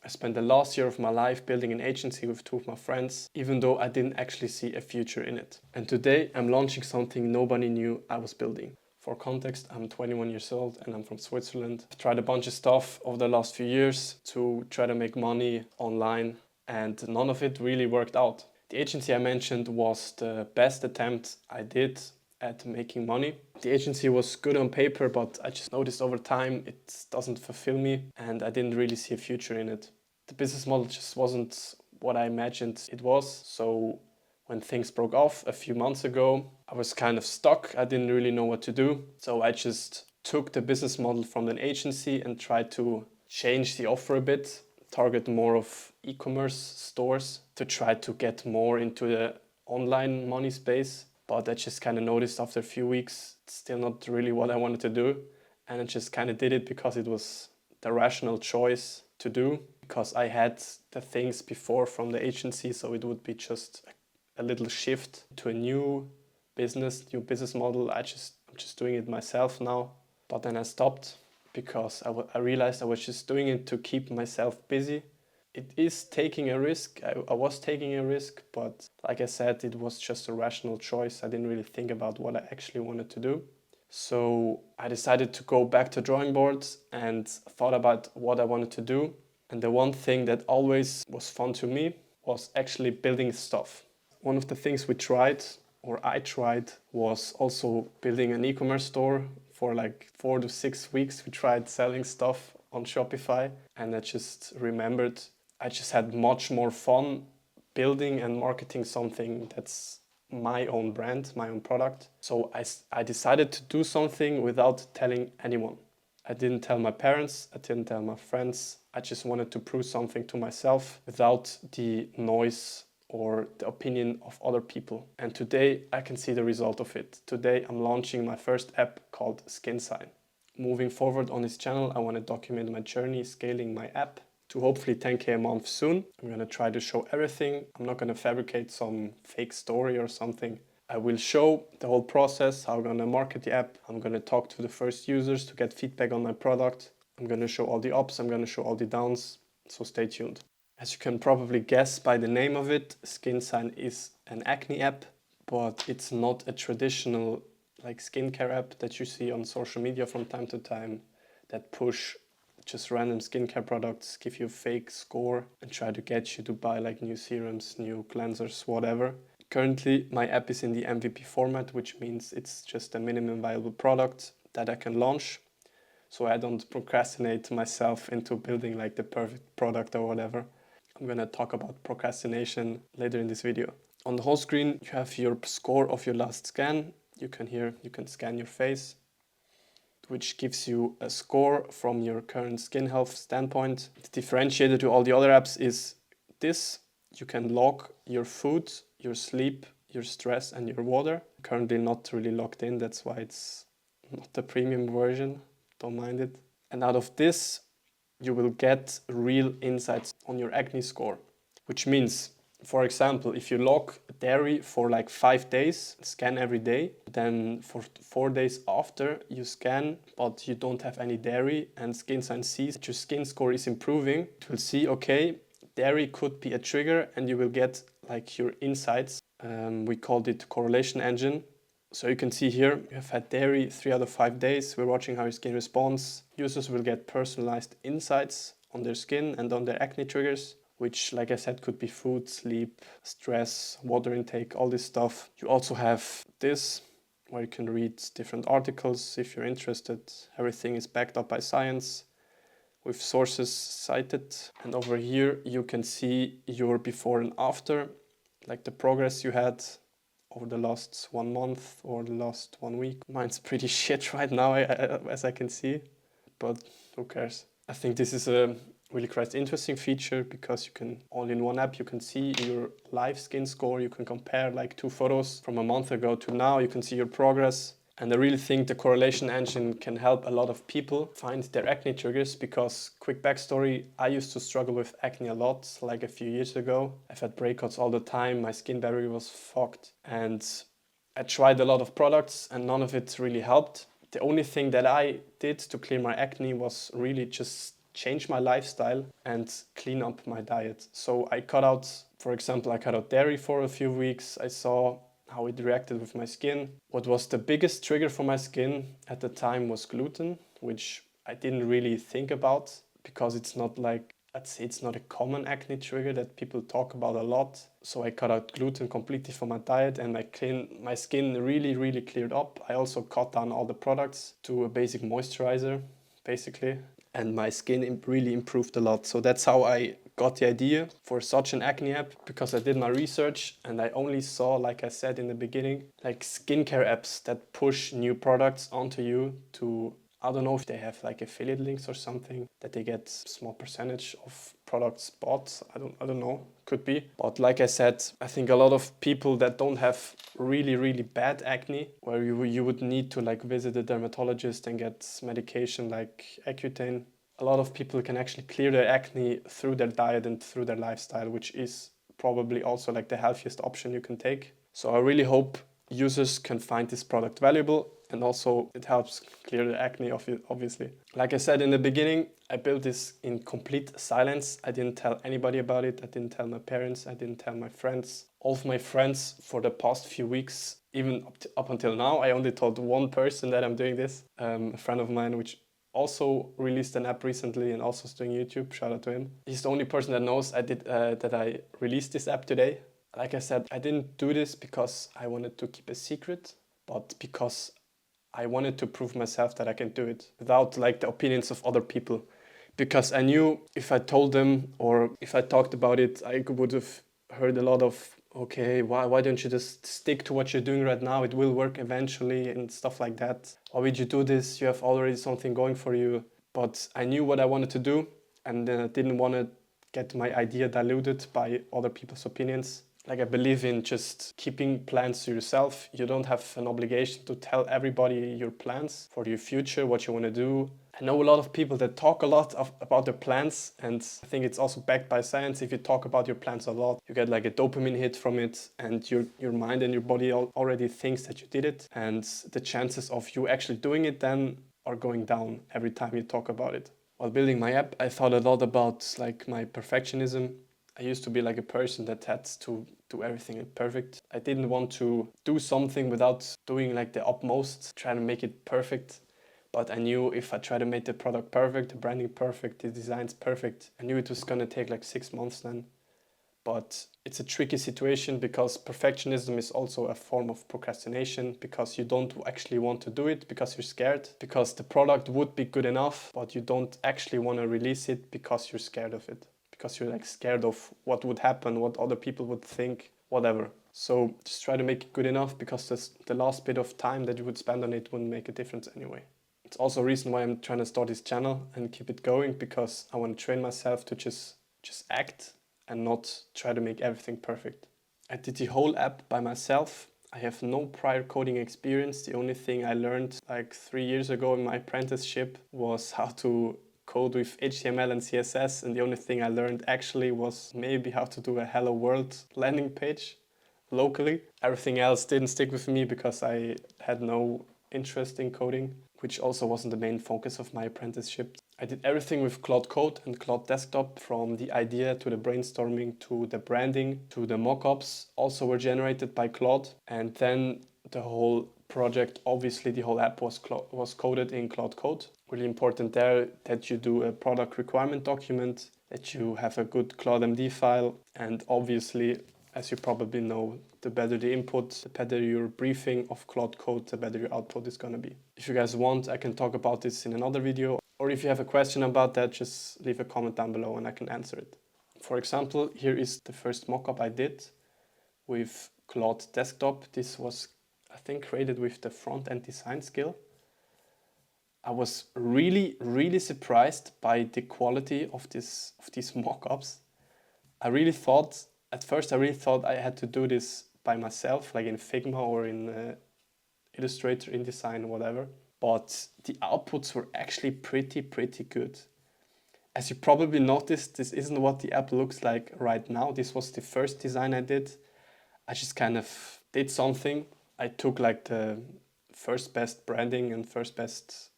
I spent the last year of my life building an agency with two of my friends, even though I didn't actually see a future in it. And today I'm launching something nobody knew I was building. For context, I'm 21 years old and I'm from Switzerland. I've tried a bunch of stuff over the last few years to try to make money online, and none of it really worked out. The agency I mentioned was the best attempt I did at making money. The agency was good on paper, but I just noticed over time it doesn't fulfill me and I didn't really see a future in it. The business model just wasn't what I imagined it was. So when things broke off a few months ago, I was kind of stuck. I didn't really know what to do. So I just took the business model from an agency and tried to change the offer a bit, target more of e-commerce stores to try to get more into the online money space. But I just kind of noticed after a few weeks, it's still not really what I wanted to do. And I just kind of did it because it was the rational choice to do, because I had the things before from the agency. So it would be just a little shift to a new business model. I'm just doing it myself now. But then I stopped because I realized I was just doing it to keep myself busy. It is taking a risk. I was taking a risk, but like I said, it was just a rational choice. I didn't really think about what I actually wanted to do. So I decided to go back to drawing boards and thought about what I wanted to do. And the one thing that always was fun to me was actually building stuff. One of the things we tried, or I tried, was also building an e-commerce store. For like 4 to 6 weeks, we tried selling stuff on Shopify, and I just remembered I just had much more fun building and marketing something that's my own brand, my own product. So I decided to do something without telling anyone. I didn't tell my parents, I didn't tell my friends. I just wanted to prove something to myself without the noise or the opinion of other people. And today I can see the result of it. Today I'm launching my first app called Skinsign. Moving forward on this channel, I want to document my journey scaling my app to hopefully 10K a month soon. I'm going to try to show everything. I'm not going to fabricate some fake story or something. I will show the whole process, how I'm going to market the app. I'm going to talk to the first users to get feedback on my product. I'm going to show all the ups, I'm going to show all the downs. So stay tuned. As you can probably guess by the name of it, SkinSign is an acne app, but it's not a traditional like skincare app that you see on social media from time to time that push just random skincare products, give you a fake score and try to get you to buy like new serums, new cleansers, whatever. Currently, my app is in the MVP format, which means it's just a minimum viable product that I can launch. So I don't procrastinate myself into building like the perfect product or whatever. I'm gonna talk about procrastination later in this video. On the whole screen, you have your score of your last scan. You can scan your face, which gives you a score from your current skin health standpoint. The differentiator to all the other apps is this. You can log your food, your sleep, your stress, and your water. Currently not really logged in, that's why it's not the premium version. Don't mind it. And out of this, you will get real insights on your acne score, which means, for example, if you log dairy for like 5 days, scan every day, then for 4 days after you scan, but you don't have any dairy, and SkinSign sees that your skin score is improving, it will see, okay, dairy could be a trigger, and you will get like your insights. We called it correlation engine. So you can see here, you have had dairy 3 out of 5 days. We're watching how your skin responds. Users will get personalized insights on their skin and on their acne triggers, which, like I said, could be food, sleep, stress, water intake, all this stuff. You also have this, where you can read different articles if you're interested. Everything is backed up by science with sources cited. And over here, you can see your before and after, like the progress you had over the last 1 month or the last 1 week. Mine's pretty shit right now, as I can see, but who cares? I think this is a really quite interesting feature because you can, all in one app, you can see your live skin score. You can compare like 2 photos from a month ago to now. You can see your progress. And I really think the correlation engine can help a lot of people find their acne triggers because, quick backstory, I used to struggle with acne a lot, like a few years ago. I've had breakouts all the time, my skin barrier was fucked, and I tried a lot of products and none of it really helped. The only thing that I did to clear my acne was really just change my lifestyle and clean up my diet. So I cut out, for example, I cut out dairy for a few weeks. I saw how it reacted with my skin. What was the biggest trigger for my skin at the time was gluten, which I didn't really think about because it's not like, I'd say it's not a common acne trigger that people talk about a lot. So I cut out gluten completely from my diet and my skin really cleared up. I also cut down all the products to a basic moisturizer, basically. And my skin really improved a lot. So that's how I got the idea for such an acne app, because I did my research and I only saw, like I said in the beginning, like skincare apps that push new products onto you to, I don't know if they have like affiliate links or something that they get small percentage of products bought. I don't know, could be. But like I said, I think a lot of people that don't have really bad acne, where you would need to like visit a dermatologist and get medication like Accutane, a lot of people can actually clear their acne through their diet and through their lifestyle, which is probably also like the healthiest option you can take. So I really hope users can find this product valuable, and also it helps clear the acne, obviously. Like I said in the beginning, I built this in complete silence. I didn't tell anybody about it. I didn't tell my parents. I didn't tell my friends. All of my friends for the past few weeks, even up until now, I only told one person that I'm doing this, a friend of mine, which also released an app recently and also is doing YouTube. Shout out to him. He's the only person that knows that I released this app today. Like I said, I didn't do this because I wanted to keep a secret, but because I wanted to prove myself that I can do it without like the opinions of other people. Because I knew if I told them or if I talked about it, I would have heard a lot of, okay, why don't you just stick to what you're doing right now? It will work eventually and stuff like that. Why would you do this? You have already something going for you. But I knew what I wanted to do, and I didn't want to get my idea diluted by other people's opinions. Like, I believe in just keeping plans to yourself. You don't have an obligation to tell everybody your plans for your future, what you want to do. I know a lot of people that talk a lot about their plans, and I think it's also backed by science. If you talk about your plans a lot, you get like a dopamine hit from it, and your mind and your body already thinks that you did it, and the chances of you actually doing it then are going down every time you talk about it. While building my app, I thought a lot about like my perfectionism. I used to be like a person that had to do everything perfect. I didn't want to do something without doing like the utmost, trying to make it perfect. But I knew if I try to make the product perfect, the branding perfect, the designs perfect, I knew it was gonna take like 6 months then. But it's a tricky situation because perfectionism is also a form of procrastination, because you don't actually want to do it because you're scared, because the product would be good enough, but you don't actually want to release it because you're scared of it. Because you're like scared of what would happen, what other people would think, whatever. So just try to make it good enough, because the last bit of time that you would spend on it wouldn't make a difference anyway. It's also a reason why I'm trying to start this channel and keep it going, because I want to train myself to just act and not try to make everything perfect. I did the whole app by myself. I have no prior coding experience. The only thing I learned like 3 years ago in my apprenticeship was how to code with HTML and CSS, and the only thing I learned actually was maybe how to do a Hello World landing page locally. Everything else didn't stick with me because I had no interest in coding, which also wasn't the main focus of my apprenticeship. I did everything with Claude Code and Claude Desktop, from the idea to the brainstorming to the branding to the mockups, also were generated by Claude. And then the whole project, obviously the whole app was coded in Claude Code. Really important there that you do a product requirement document, that you have a good Claude MD file, and obviously, as you probably know, the better the input, the better your briefing of Claude Code, the better your output is gonna be. If you guys want, I can talk about this in another video, or if you have a question about that, just leave a comment down below and I can answer it. For example, here is the first mockup I did with Claude Desktop. This was, I think, created with the front-end design skill. I was really surprised by the quality of these mockups. At first I really thought I had to do this by myself, like in Figma or in Illustrator, InDesign, whatever. But the outputs were actually pretty good. As you probably noticed, this isn't what the app looks like right now. This was the first design I did. I just kind of did something. I took like the first best branding and first best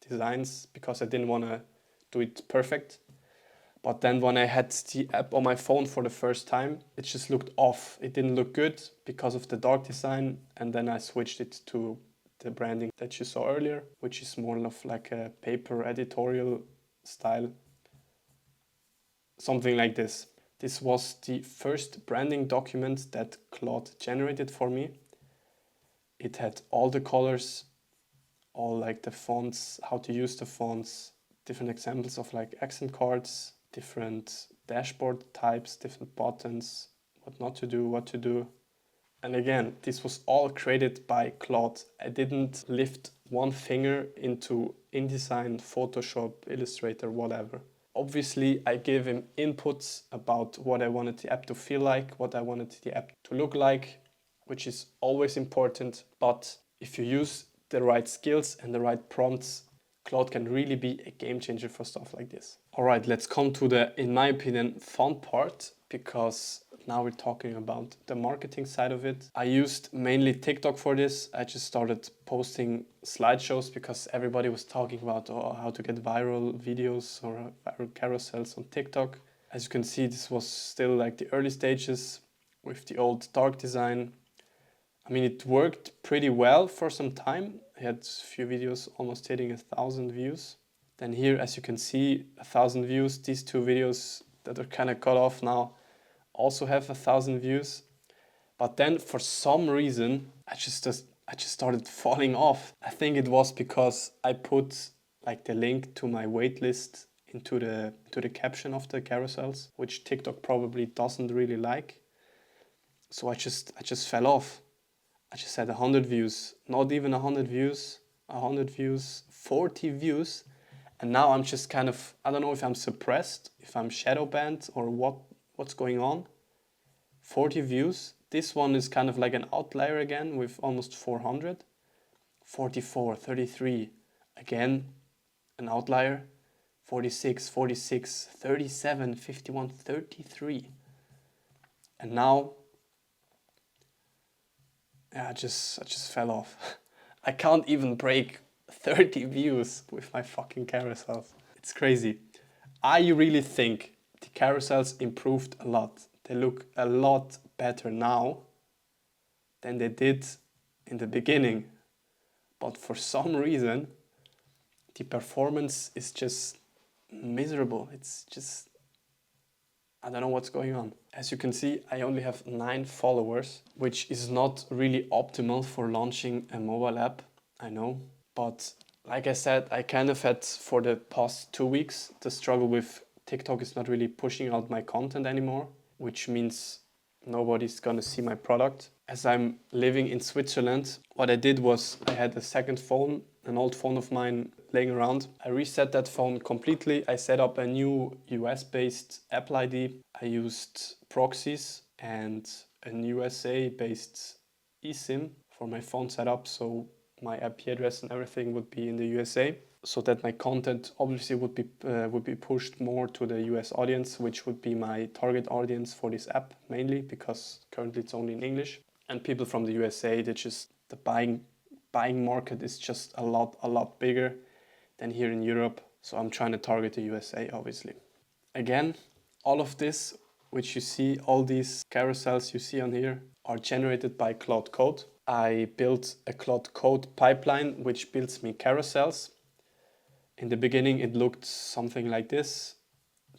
designs because I didn't want to do it perfect. But then when I had the app on my phone for the first time, it just looked off. It didn't look good because of the dark design. And then I switched it to the branding that you saw earlier, which is more of like a paper editorial style. Something like this. This was the first branding document that Claude generated for me. It had all the colors, all like the fonts, how to use the fonts, different examples of like accent cards, different dashboard types, different buttons, what not to do, what to do. And again, this was all created by Claude. I didn't lift one finger into InDesign, Photoshop, Illustrator, whatever. Obviously, I gave him inputs about what I wanted the app to feel like, what I wanted the app to look like, which is always important. But if you use the right skills and the right prompts, Claude can really be a game changer for stuff like this. All right, let's come to the, in my opinion, fun part, because now we're talking about the marketing side of it. I used mainly TikTok for this. I just started posting slideshows because everybody was talking about how to get viral videos or viral carousels on TikTok. As you can see, this was still like the early stages with the old dark design. I mean, it worked pretty well for some time. I had a few videos almost hitting 1,000 views. Then here, as you can see, 1,000 views. These two videos that are kind of cut off now also have 1,000 views. But then for some reason, I just started falling off. I think it was because I put like the link to my waitlist into the caption of the carousels, which TikTok probably doesn't really like. So I just fell off. I just had 100 views, not even 100 views, 100 views, 40 views. And now I'm just kind of, I don't know if I'm suppressed, if I'm shadow banned or what's going on. 40 views. This one is kind of like an outlier again with almost 400. 44, 33, again, an outlier. 46, 46, 37, 51, 33. And now I just fell off. I can't even break 30 views with my fucking carousels. It's crazy. I really think the carousels improved a lot. They look a lot better now than they did in the beginning. But for some reason, the performance is just miserable. It's just, I don't know what's going on. As you can see, I only have 9 followers, which is not really optimal for launching a mobile app, I know. But like I said, I kind of had for the past 2 weeks the struggle with TikTok is not really pushing out my content anymore, which means nobody's gonna see my product. As I'm living in Switzerland, what I did was I had a second phone, an old phone of mine laying around. I reset that phone completely. I set up a new US-based Apple ID. I used proxies and an USA-based eSIM for my phone setup, so my IP address and everything would be in the USA, so that my content obviously would be pushed more to the US audience, which would be my target audience for this app mainly, because currently it's only in English. And people from the USA, the buying market is just a lot bigger than here in Europe. So I'm trying to target the USA, obviously. Again, all of this, which you see, all these carousels you see on here, are generated by Claude Code. I built a Claude Code pipeline, which builds me carousels. In the beginning, it looked something like this,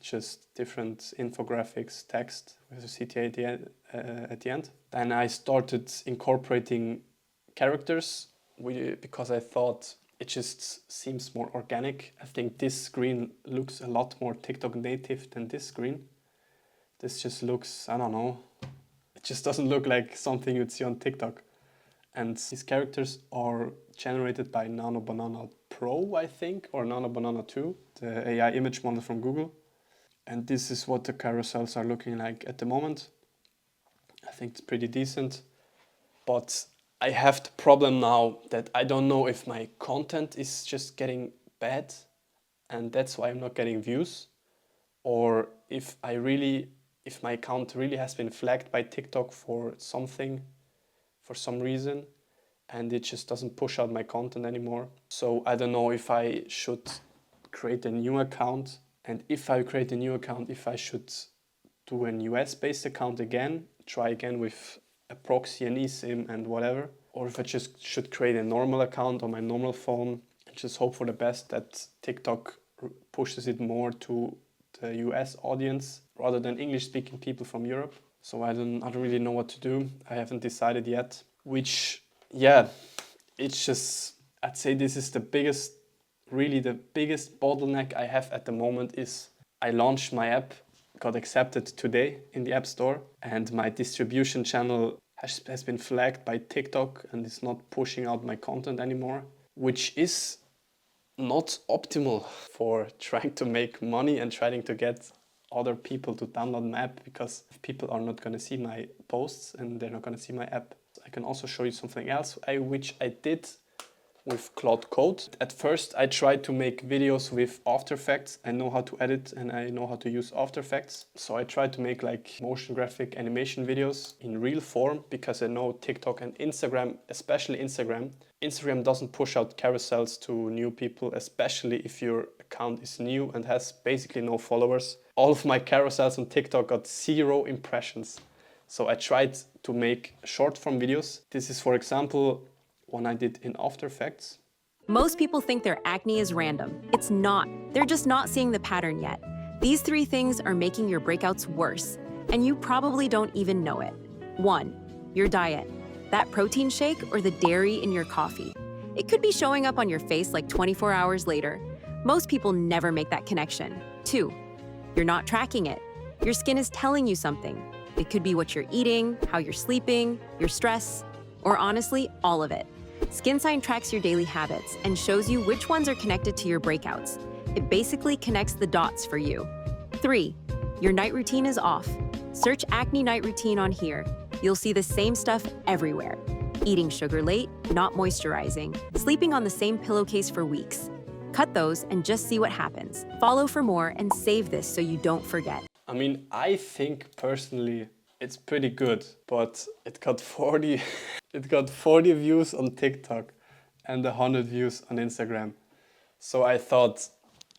just different infographics, text with a CTA at the end. Then I started incorporating characters because I thought it just seems more organic. I think this screen looks a lot more TikTok native than this screen. This just looks, I don't know, it just doesn't look like something you'd see on TikTok. And these characters are generated by Nano Banana Pro, I think, or Nano Banana 2, the AI image model from Google. And this is what the carousels are looking like at the moment. I think it's pretty decent. But I have the problem now that I don't know if my content is just getting bad and that's why I'm not getting views, or if my account really has been flagged by TikTok for something, for some reason, and it just doesn't push out my content anymore. So I don't know if I should create a new account. And if I create a new account, if I should do an US-based account again, try again with a proxy, an eSIM and whatever, or if I just should create a normal account on my normal phone and just hope for the best that TikTok pushes it more to the US audience rather than English-speaking people from Europe. So I don't really know what to do. I haven't decided yet, which, yeah, it's just, I'd say this is the biggest bottleneck I have at the moment is I launched my app, got accepted today in the App Store, and my distribution channel has been flagged by TikTok and is not pushing out my content anymore, which is not optimal for trying to make money and trying to get other people to download my app, because people are not going to see my posts and they're not going to see my app. I can also show you something else which I did with Claude. At first I tried to make videos with After Effects. I know how to edit and I know how to use After Effects. So I tried to make like motion graphic animation videos in real form, because I know TikTok and Instagram, especially Instagram doesn't push out carousels to new people, especially if your account is new and has basically no followers. All of my carousels on TikTok got 0 impressions. So I tried to make short form videos. This is, for example, one I did in After Effects. Most people think their acne is random. It's not. They're just not seeing the pattern yet. These 3 things are making your breakouts worse, and you probably don't even know it. 1. Your diet. That protein shake or the dairy in your coffee. It could be showing up on your face like 24 hours later. Most people never make that connection. 2. You're not tracking it. Your skin is telling you something. It could be what you're eating, how you're sleeping, your stress, or honestly, all of it. Skinsign tracks your daily habits and shows you which ones are connected to your breakouts. It basically connects the dots for you. 3. Your night routine is off. Search acne night routine on here. You'll see the same stuff everywhere. Eating sugar late, not moisturizing, sleeping on the same pillowcase for weeks. Cut those and just see what happens. Follow for more and save this so you don't forget. I mean, I think personally it's pretty good, but it got 40 views on TikTok and 100 views on Instagram. So I thought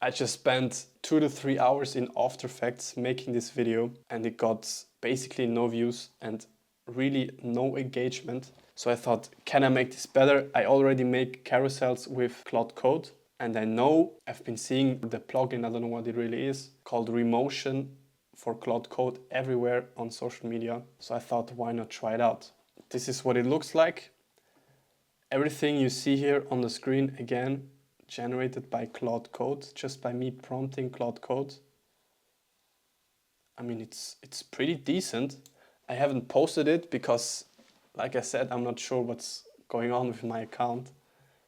I just spent 2 to 3 hours in After Effects making this video, and it got basically no views and really no engagement. So I thought, can I make this better? I already make carousels with Claude, and I know I've been seeing the plugin, I don't know what it really is, called Remotion for Claude everywhere on social media. So I thought, why not try it out? This is what it looks like. Everything you see here on the screen, again, generated by Claude, just by me prompting Claude. I mean, it's pretty decent. I haven't posted it because, like I said, I'm not sure what's going on with my account.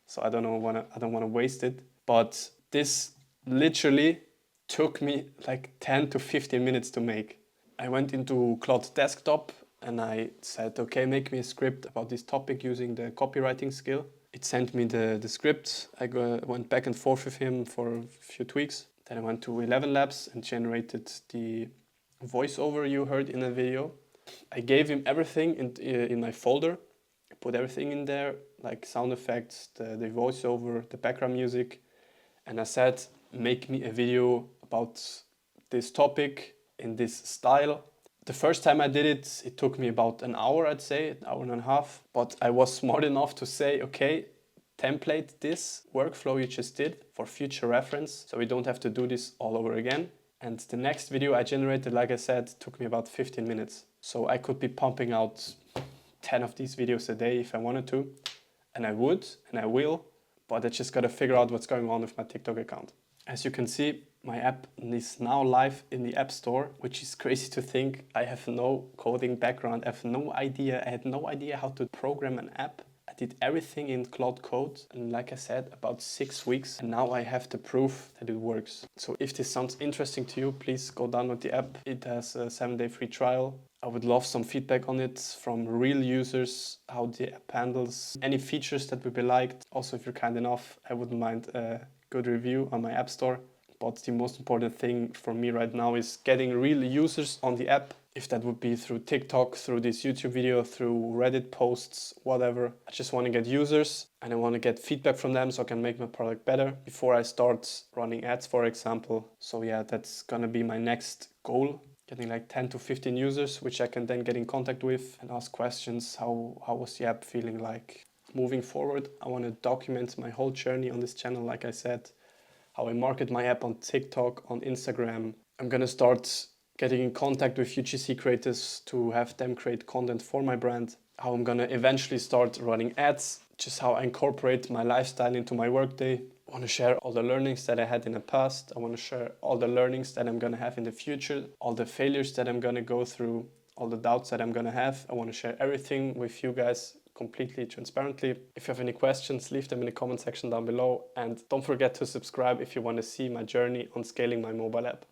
So I don't want to waste it. But this literally took me like 10 to 15 minutes to make. I went into Claude Desktop and I said, okay, make me a script about this topic using the copywriting skill. It sent me the script. I went back and forth with him for a few tweaks. Then I went to 11 Labs and generated the voiceover you heard in the video. I gave him everything in my folder. I put everything in there, like sound effects, the voiceover, the background music. And I said, make me a video about this topic in this style. The first time I did it, it took me about an hour, I'd say, an hour and a half. But I was smart enough to say, okay, template this workflow you just did for future reference, so we don't have to do this all over again. And the next video I generated, like I said, took me about 15 minutes. So I could be pumping out 10 of these videos a day if I wanted to. And I would, and I will, but I just gotta figure out what's going on with my TikTok account. As you can see, my app is now live in the App Store, which is crazy to think. I have no coding background. I have no idea. I had no idea how to program an app. I did everything in Claude, and like I said, about 6 weeks. And now I have the proof that it works. So if this sounds interesting to you, please go download the app. It has a 7-day free trial. I would love some feedback on it from real users, how the app handles any features that would be liked. Also, if you're kind enough, I wouldn't mind a good review on my App Store. But the most important thing for me right now is getting real users on the app If that would be through TikTok, through this YouTube video, through Reddit posts, whatever. I just want to get users and I want to get feedback from them so I can make my product better before I start running ads, for example. So yeah, that's gonna be my next goal. Getting like 10 to 15 users, which I can then get in contact with and ask questions. How was the app feeling like? Moving forward, I want to document my whole journey on this channel, like I said, how I market my app on TikTok, on Instagram. I'm gonna start getting in contact with UGC creators to have them create content for my brand. How I'm gonna eventually start running ads, just how I incorporate my lifestyle into my workday. I want to share all the learnings that I had in the past. I want to share all the learnings that I'm gonna have in the future, all the failures that I'm gonna go through, all the doubts that I'm gonna have. I want to share everything with you guys completely transparently. If you have any questions, leave them in the comment section down below, and don't forget to subscribe if you want to see my journey on scaling my mobile app.